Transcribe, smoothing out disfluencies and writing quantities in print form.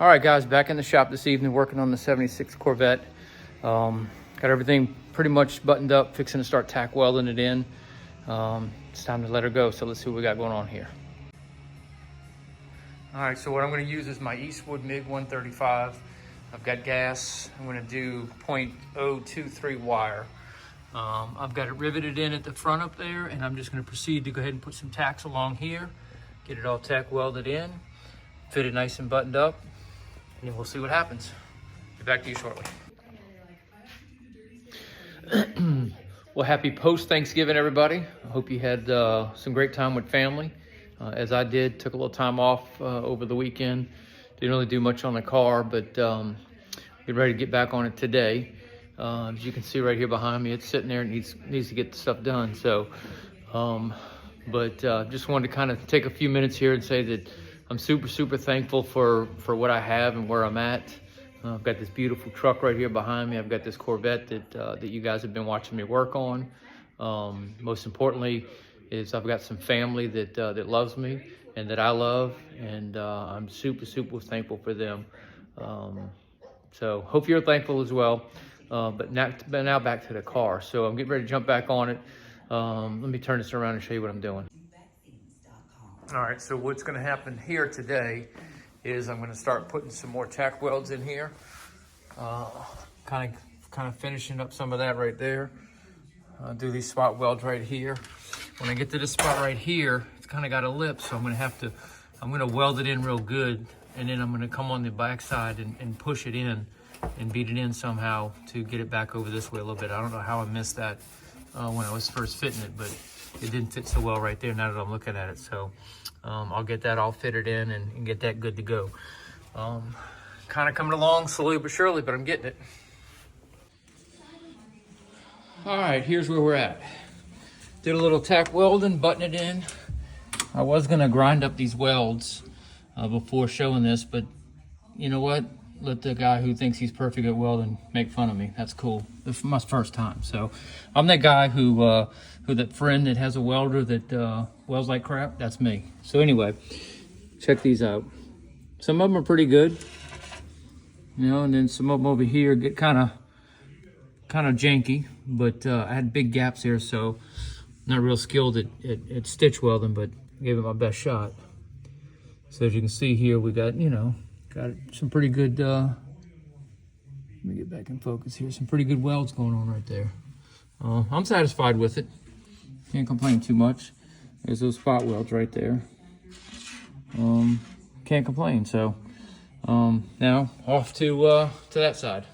All right, guys, back in the shop this evening working on the 76 Corvette. Got everything pretty much buttoned up, fixing to start tack welding it in. It's time to let her go, so let's see what we got going on here. All right, so what I'm going to use is my Eastwood MiG 135. I've got gas. I'm going to do .023 wire. I've got it riveted in at the front up there, and I'm just going to proceed to go ahead and put some tacks along here, get it all tack welded in, fit it nice and buttoned up, and then we'll see what happens. Be back to you shortly. Well, happy post-Thanksgiving, everybody. I hope you had some great time with family. As I did, took a little time off over the weekend. Didn't really do much on the car, but getting ready to get back on it today. As you can see right here behind me, it's sitting there and needs to get the stuff done. So, just wanted to kind of take a few minutes here and say that I'm super thankful for what I have and where I'm at. I've got this beautiful truck right here behind me. I've got this Corvette that you guys have been watching me work on. Most importantly is I've got some family that loves me and that I love, and I'm super thankful for them. So hope you're thankful as well. But now back to the car. So I'm getting ready to jump back on it. Let me turn this around and show you what I'm doing. All right, so what's gonna happen here today is I'm gonna start putting some more tack welds in here. Kind of finishing up some of that right there. Do these spot welds right here. When I get to this spot right here, it's kind of got a lip, so I'm gonna weld it in real good, and then I'm gonna come on the back side and push it in and beat it in somehow to get it back over this way a little bit. I don't know how I missed that when I was first fitting it, but it didn't fit so well right there now that I'm looking at it. So I'll get that all fitted in and get that good to go. Kind of coming along slowly but surely, but I'm getting it. All right, here's where we're at. Did a little tack welding, button it in. I was gonna grind up these welds before showing this, but you know what? Let the guy who thinks he's perfect at welding make fun of me. That's cool. This is my first time. So I'm that guy who that friend that has a welder that welds like crap. That's me. So anyway, check these out. Some of them are pretty good, you know, and then some of them over here get kind of janky. But I had big gaps here, so I'm not real skilled at stitch welding, but gave it my best shot. So as you can see here, we got, you know, got some pretty good, let me get back in focus here, some pretty good welds going on right there. I'm satisfied with it. Can't complain too much. There's those spot welds right there. Can't complain. So now off to that side.